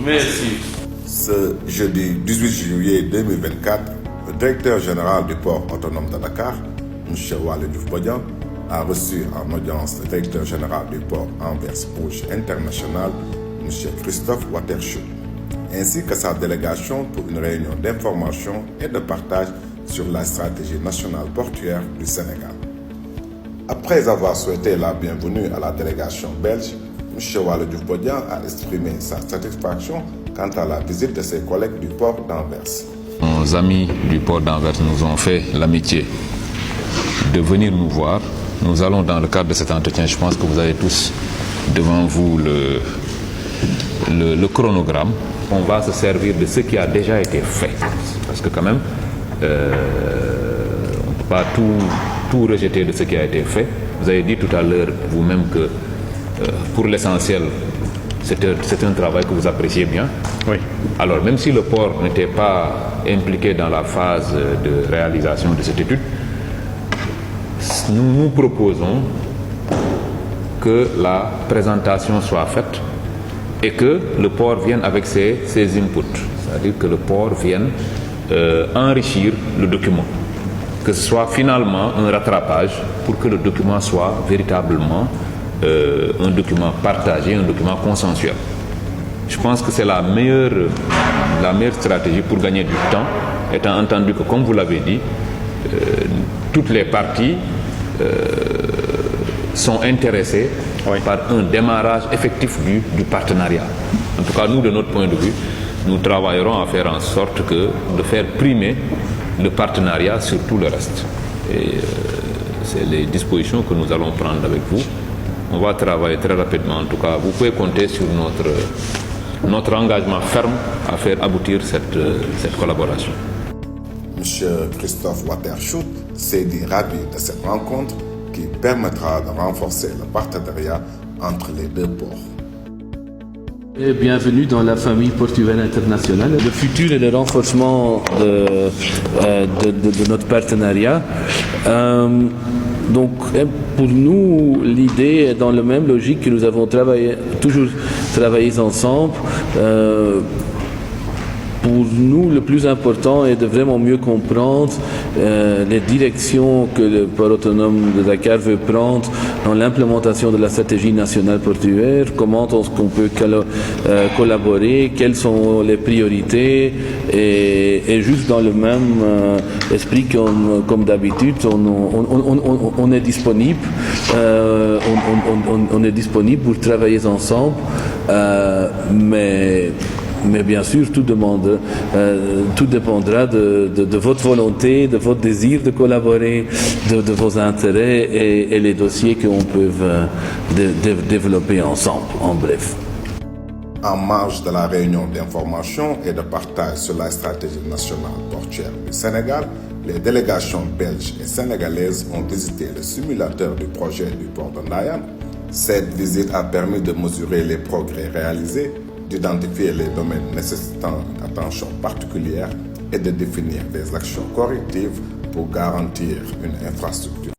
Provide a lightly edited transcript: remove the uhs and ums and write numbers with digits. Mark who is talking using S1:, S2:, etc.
S1: Merci.
S2: Ce jeudi 18 juillet 2024, le directeur général du port autonome de Dakar, M. Waly Diouf Bodian, a reçu en audience le directeur général du port Anvers-Bouches International, M. Christophe Waterschoot, ainsi que sa délégation pour une réunion d'information et de partage sur la stratégie nationale portuaire du Sénégal. Après avoir souhaité la bienvenue à la délégation belge, M. Waly Diouf Bodian a exprimé sa satisfaction quant à la visite de ses collègues du port d'Anvers.
S3: Nos amis du port d'Anvers nous ont fait l'amitié de venir nous voir. Nous allons dans le cadre de cet entretien, je pense que vous avez tous devant vous le chronogramme. On va se servir de ce qui a déjà été fait, parce que quand même, on ne peut pas tout rejeter de ce qui a été fait. Vous avez dit tout à l'heure vous-même que pour l'essentiel, c'est un travail que vous appréciez bien.
S1: Oui.
S3: Alors, même si le port n'était pas impliqué dans la phase de réalisation de cette étude, nous proposons que la présentation soit faite et que le port vienne avec ses inputs. C'est-à-dire que le port vienne enrichir le document. Que ce soit finalement un rattrapage pour que le document soit véritablement un document partagé, un document consensuel. Je pense que c'est la meilleure stratégie pour gagner du temps, étant entendu que, comme vous l'avez dit, toutes les parties sont intéressées par un démarrage effectif du partenariat. En tout cas, nous, de notre point de vue, nous travaillerons à faire en sorte de faire primer le partenariat sur tout le reste. Et c'est les dispositions que nous allons prendre avec vous. On va travailler très rapidement. En tout cas, vous pouvez compter sur notre engagement ferme à faire aboutir cette collaboration.
S2: M. Christophe Waterschoot s'est dit ravi de cette rencontre qui permettra de renforcer le partenariat entre les deux ports.
S4: Et bienvenue dans la famille portuaire internationale. Le futur et le renforcement de notre partenariat. Donc, pour nous, l'idée est dans la même logique que nous avons toujours travaillé ensemble. Pour nous, le plus important est de vraiment mieux comprendre les directions que le port autonome de Dakar veut prendre dans l'implémentation de la stratégie nationale portuaire, comment est-ce qu'on peut collaborer, quelles sont les priorités, et juste dans le même esprit comme d'habitude, on est disponible, on est disponible pour travailler ensemble, mais bien sûr, tout dépendra de votre volonté, de votre désir de collaborer, de vos intérêts et les dossiers qu'on peut développer ensemble, en bref.
S2: En marge de la réunion d'information et de partage sur la stratégie nationale portuaire du Sénégal, les délégations belges et sénégalaises ont visité le simulateur du projet du port de Ndayane. Cette visite a permis de mesurer les progrès réalisés, d'identifier les domaines nécessitant une attention particulière et de définir des actions correctives pour garantir une infrastructure